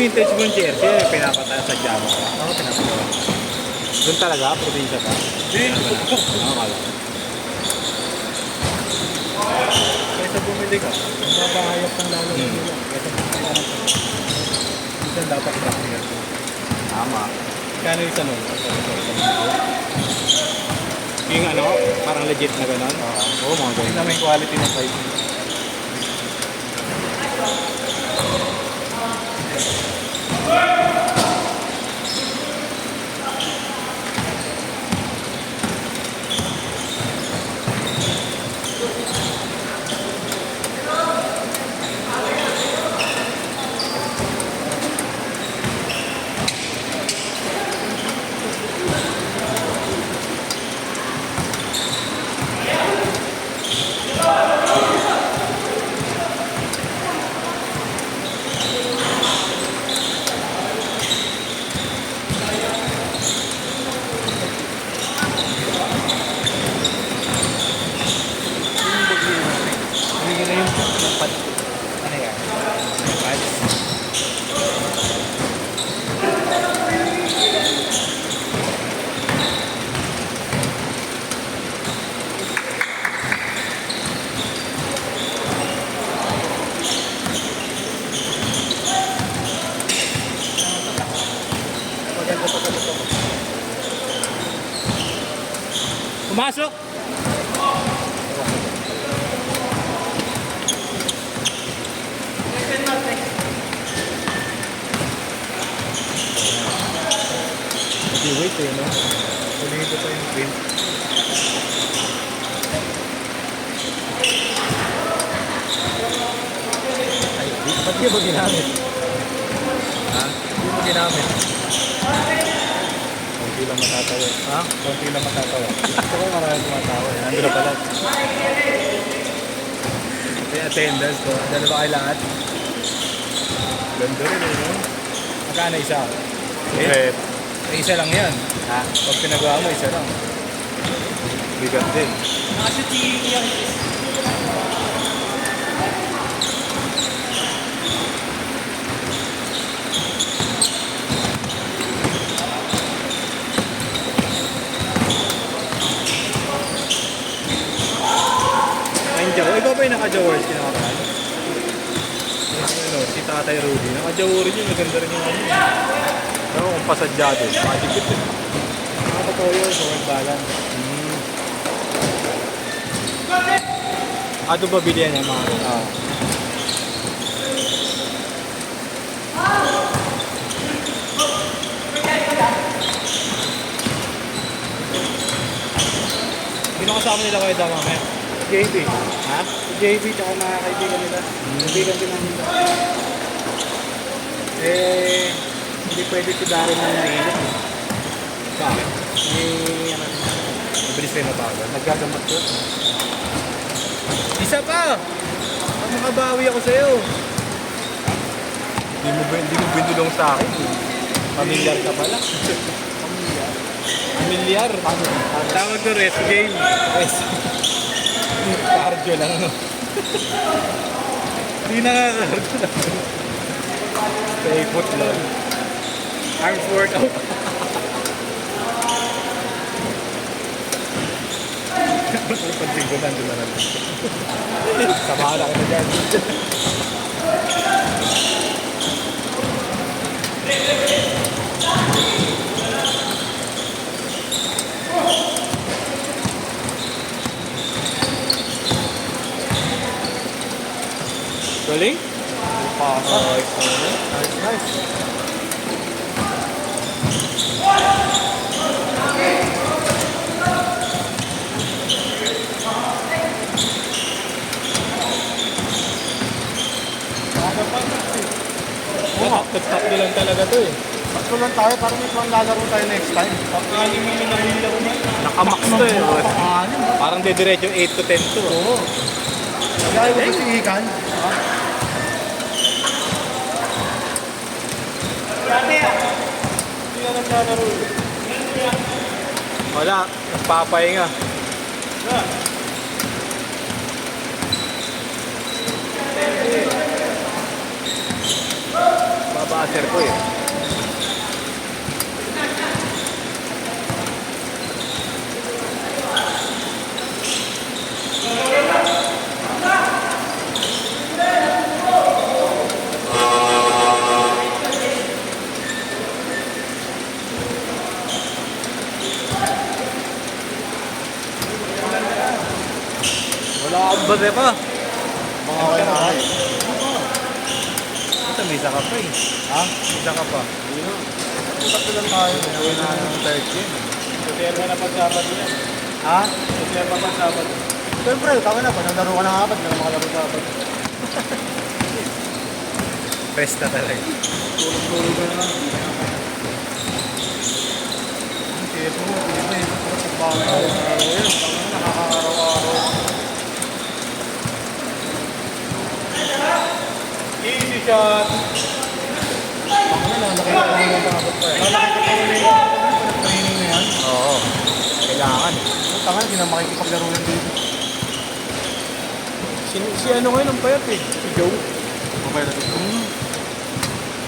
vintage mong jersey, pinapatay sa Java. Ako pinapagawa. Doon talaga, probinsya ka? Hindi. Akala. Kaysa bumili ka, mabahayap ng lalo nila. Kaysa bumili ka ng minsan dapat practical. Tama. Kano yung tanong? Yung ano, parang legit na gano'n? Oo, mga Hindi ganyan. na may quality ng size. Hindi na yung pad. Ano yan? Pads. Maganda pa talaga. Pumasok! Hindi, wait eh, no? Hulihin ko pa yung print. Ay, ba't di mo ginamit? Ha? Di mo ginamit? Konti lang matatawa. Ha? Konti lang matatawa. Gusto ko marami tumatawa. Nandun na pala. Ito yung attendance ko. Dala ba kayo lahat? Ganda rin eh, no? Magkano isa? Eh, Eh, isa lang yan. ha? Pag pinagawa mo, isa lang. Bigat din. Ayun, Jaw. Ikaw ba yung naka-Jawers kinakakaan? Ano, si Tatay Rudy. Naka-Jaw rin yun. Maganda rin yung ano. Pero kung pasadyado, makadikit eh. Nakakatawa yun sa World Balance. Ano ba bilihan niya mga rin? Hindi na kasama nila kayo daw mamaya. JB. Ha? JB tsaka mga kaibigan nila. Kaibigan din namin. Eh, hindi pwede si Darren na naiinit. Bakit? May ano, mabilis kayo mapagod. Naggagamot ko? Isa pa! Ang makabawi ako sa'yo. Hindi mo binulong sa akin. Pamilyar ka pala. Pamilyar. Tawag ko rest game. Yes. Cardio lang, no? Hindi nakaka-cardio lang. Stay put lang. Arms workout. Pansin ko nandun na natin. Samahan na kita dyan. Galing? Pasa. Nice, nice. Top nyo lang talaga to eh. Tatlo lang tayo, parang may pang lalaro tayo next time. Pang-anim yung nilaro na. Nakamax to eh. Pang-anim. Parang dediretso 8 to 10 to. Oo. Kaya mo kasi ikan. Hindi na naglalaro. Wala, nagpapahinga. Baba Master ko eh. Wala akong bate pa. Mga okay na kayo. Ito, may isa ka pa eh. Ha? May isa ka pa. Tatlo lang tayo. Gawin na ng third game. Reserva na pag-sabat yan. Ha? Reserva pag-sabat. Siyempre, tama na. Pag naglaro ka ng apat, hindi na makalaro sa apat. Rest na talaga. Tulog-tulog ka naman. Ang CS mo, iba eh. Pagbawi ka. Ayun, tama na, nakakaraw-araw. Easy shot. Ako na, nakakita ko ng apat pa eh. Nakakita ko na yung training na yan. Oo. Kailangan. Tama na, hindi na makikipaglaro yan dito. Si ano ngayon ang payat eh. Si Joe. Mobile na dito.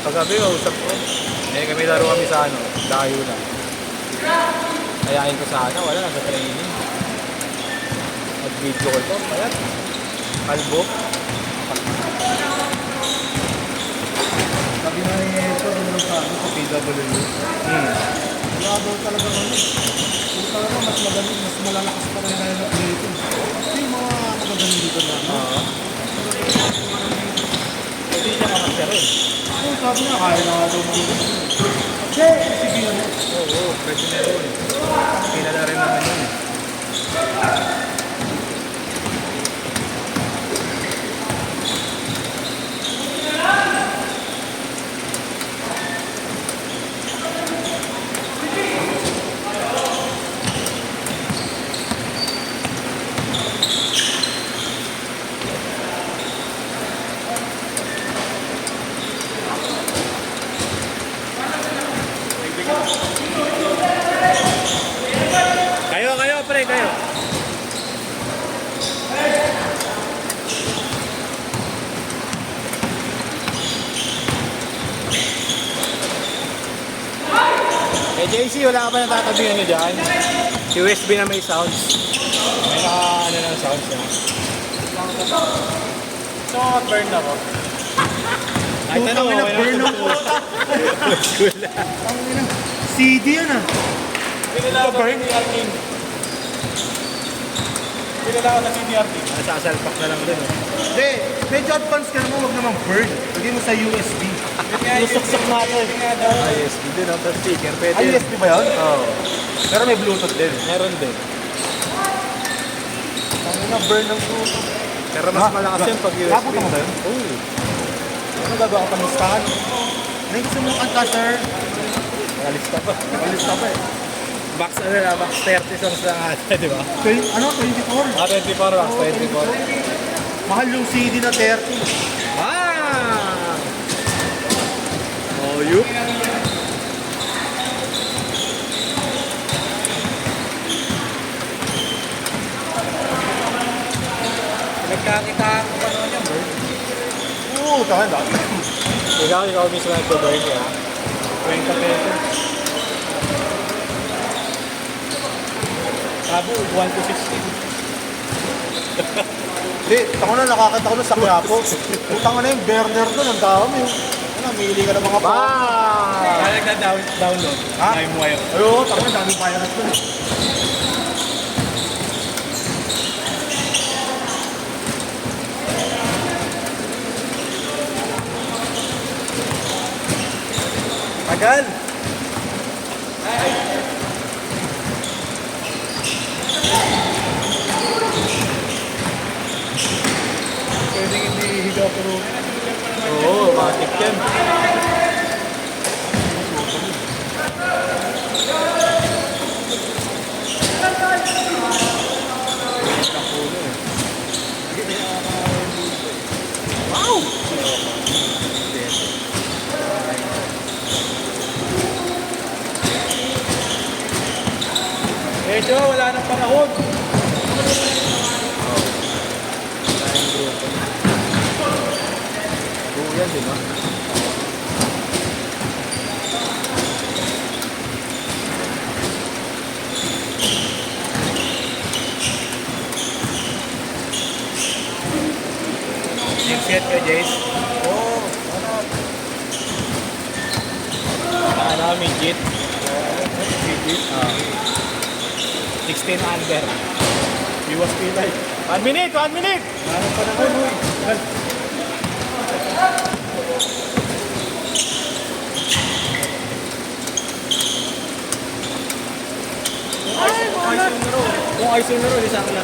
Paggabi, usap ko. Eh, kami laro kami sa ano, layo na. Kayain ko sana, wala na sa training. Mag-video call ko, payat. Kalbo. Sabi na ni Eto, doon sa ano, sa PWU. Wala daw talaga ano. Kung talaga mas magaling, mas malalakas pa rin tayo dito. Ito yung mga magagaling dito na. Oo. Hindi siya makakaroon. Oo, sabi na, kaya na nga daw mga Che! Sige na mo. Oo, pwede na yun. Kilala rin naman yun. Kayo, pre, kayo. Eh, JC, wala ka pa natatabihan nyo dyan? Si USB na may sounds. May naka-ano ng sounds na. So, burn ako. Ay, Putang tanong, ina, okay burn na. ang puta. Ang ina, CD yan ah. Pinala ako sa CDR King. Pinala ako sa CDR King. Nasasalpak na lang din. Hindi, medyo advance ka naman, huwag naman burn. Lagyan mo sa USB. Lusok-sok natin. USB din, ang speaker. Pwede. Ay, USB ba yun? Oo. Pero may Bluetooth din. Meron din. Ang ina, burn ng puta. Pero mas malakas yun pag USB. Napunta mo ba yun? Oo. Ano gagawa ka pamustahan? Ano yung gusto mong kanta, sir? Nakalista pa. Nakalista pa eh. Box ano na, box 30 songs lang ata, di ba? Ano, 24? Ah, 24, box 24. Mahal yung CD na 30. Ah! Oh, yup. Nagkakitaan ko pa naman yan, bro. Oo, tahan dati. Ikaw mismo nag-burn niya. 20 pesos. Sabo, 1 to 16. Hindi, tako na, nakakita ko na sa Quiapo. Utang na yung burner doon, ang dami. Ano, mili ka ng mga pa. Kaya nagda-download. Ha? LimeWire. Ayun, tako na, daming pirate doon. Tagal! Pwedeng hindi higa pero Oo, matik yan. Wow! Medyo, wala nang panahon. Buo yan, di ba? midget ka, Jace? Oo, ano? Ano, midget. Midget. 16 under. Iwas pilay. 1 minute, 1 minute! Ano pa naman, uy? Kung ice yung laro, di sa akin lang.